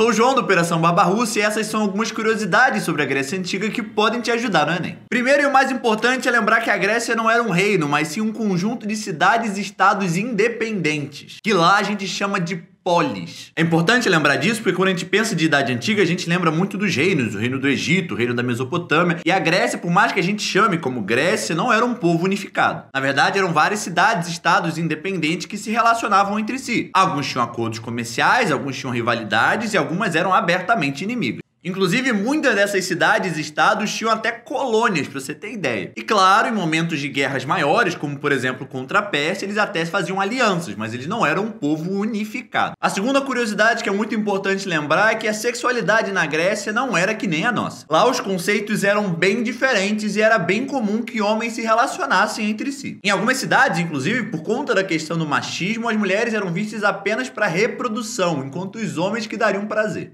sou o João do Operação Barbarussa e essas são algumas curiosidades sobre a Grécia Antiga que podem te ajudar no Enem. Primeiro e o mais importante é lembrar que a Grécia não era um reino, mas sim um conjunto de cidades e estados independentes, que lá a gente chama de polis. É importante lembrar disso porque quando a gente pensa de Idade Antiga, a gente lembra muito dos reinos, o reino do Egito, o reino da Mesopotâmia, e a Grécia, por mais que a gente chame como Grécia, não era um povo unificado. Na verdade, eram várias cidades e estados independentes que se relacionavam entre si. Alguns tinham acordos comerciais, alguns tinham rivalidades e algumas eram abertamente inimigas. Inclusive, muitas dessas cidades e estados tinham até colônias, pra você ter ideia. E claro, em momentos de guerras maiores, como por exemplo contra a Pérsia, eles até faziam alianças, mas eles não eram um povo unificado. A segunda curiosidade que é muito importante lembrar é que a sexualidade na Grécia não era que nem a nossa. Lá os conceitos eram bem diferentes e era bem comum que homens se relacionassem entre si. Em algumas cidades, inclusive, por conta da questão do machismo, as mulheres eram vistas apenas para reprodução, enquanto os homens que dariam prazer.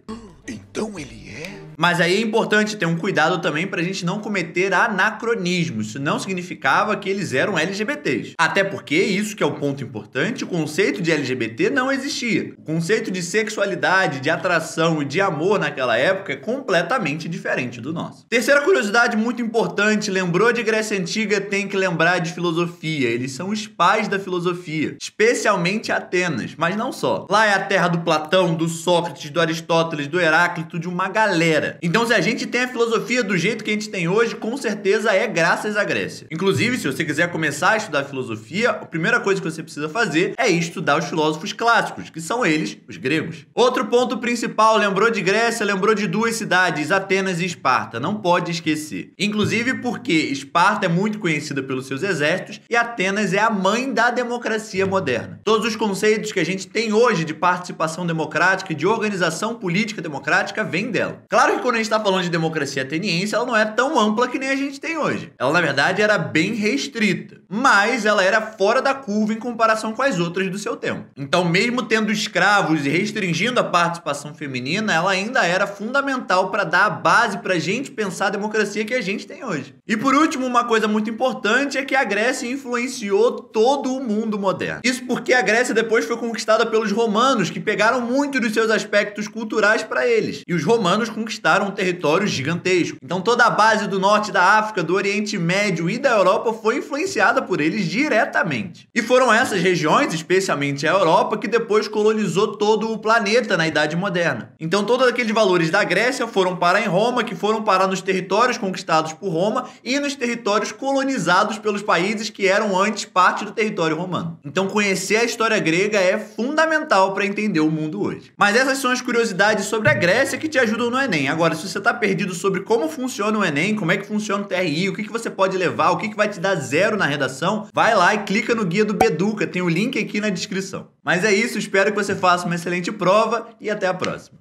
Então ele é? Mas aí é importante ter um cuidado também pra gente não cometer anacronismo. Isso não significava que eles eram LGBTs. Até porque, isso que é o ponto importante, o conceito de LGBT não existia. O conceito de sexualidade, de atração e de amor naquela época é completamente diferente do nosso. Terceira curiosidade muito importante, lembrou de Grécia Antiga, tem que lembrar de filosofia. Eles são os pais da filosofia, especialmente Atenas, mas não só. Lá é a terra do Platão, do Sócrates, do Aristóteles, do Heráclito, de uma galera. Então, se a gente tem a filosofia do jeito que a gente tem hoje, com certeza é graças à Grécia. Inclusive, se você quiser começar a estudar filosofia, a primeira coisa que você precisa fazer é estudar os filósofos clássicos, que são eles, os gregos. Outro ponto principal, lembrou de Grécia, lembrou de duas cidades, Atenas e Esparta. Não pode esquecer. Inclusive porque Esparta é muito conhecida pelos seus exércitos e Atenas é a mãe da democracia moderna. Todos os conceitos que a gente tem hoje de participação democrática e de organização política democrática vêm dela. Claro que quando a gente está falando de democracia ateniense, ela não é tão ampla que nem a gente tem hoje. Ela, na verdade, era bem restrita, mas ela era fora da curva em comparação com as outras do seu tempo. Então, mesmo tendo escravos e restringindo a participação feminina, ela ainda era fundamental para dar a base para a gente pensar a democracia que a gente tem hoje. E por último, uma coisa muito importante é que a Grécia influenciou todo o mundo moderno. Isso porque a Grécia depois foi conquistada pelos romanos, que pegaram muito dos seus aspectos culturais para eles. E os romanos conquistaram um território gigantesco. Então toda a base do norte da África, do Oriente Médio e da Europa foi influenciada por eles diretamente. E foram essas regiões, especialmente a Europa, que depois colonizou todo o planeta na Idade Moderna. Então todos aqueles valores da Grécia foram parar em Roma, que foram parar nos territórios conquistados por Roma e nos territórios colonizados pelos países que eram antes parte do território romano. Então conhecer a história grega é fundamental para entender o mundo hoje. Mas essas são as curiosidades sobre a Grécia que te ajudam no Enem. Agora, se você está perdido sobre como funciona o Enem, como é que funciona o TRI, o que você pode levar, o que vai te dar 0 na redação, vai lá e clica no guia do Beduca, tem o link aqui na descrição. Mas é isso, espero que você faça uma excelente prova e até a próxima.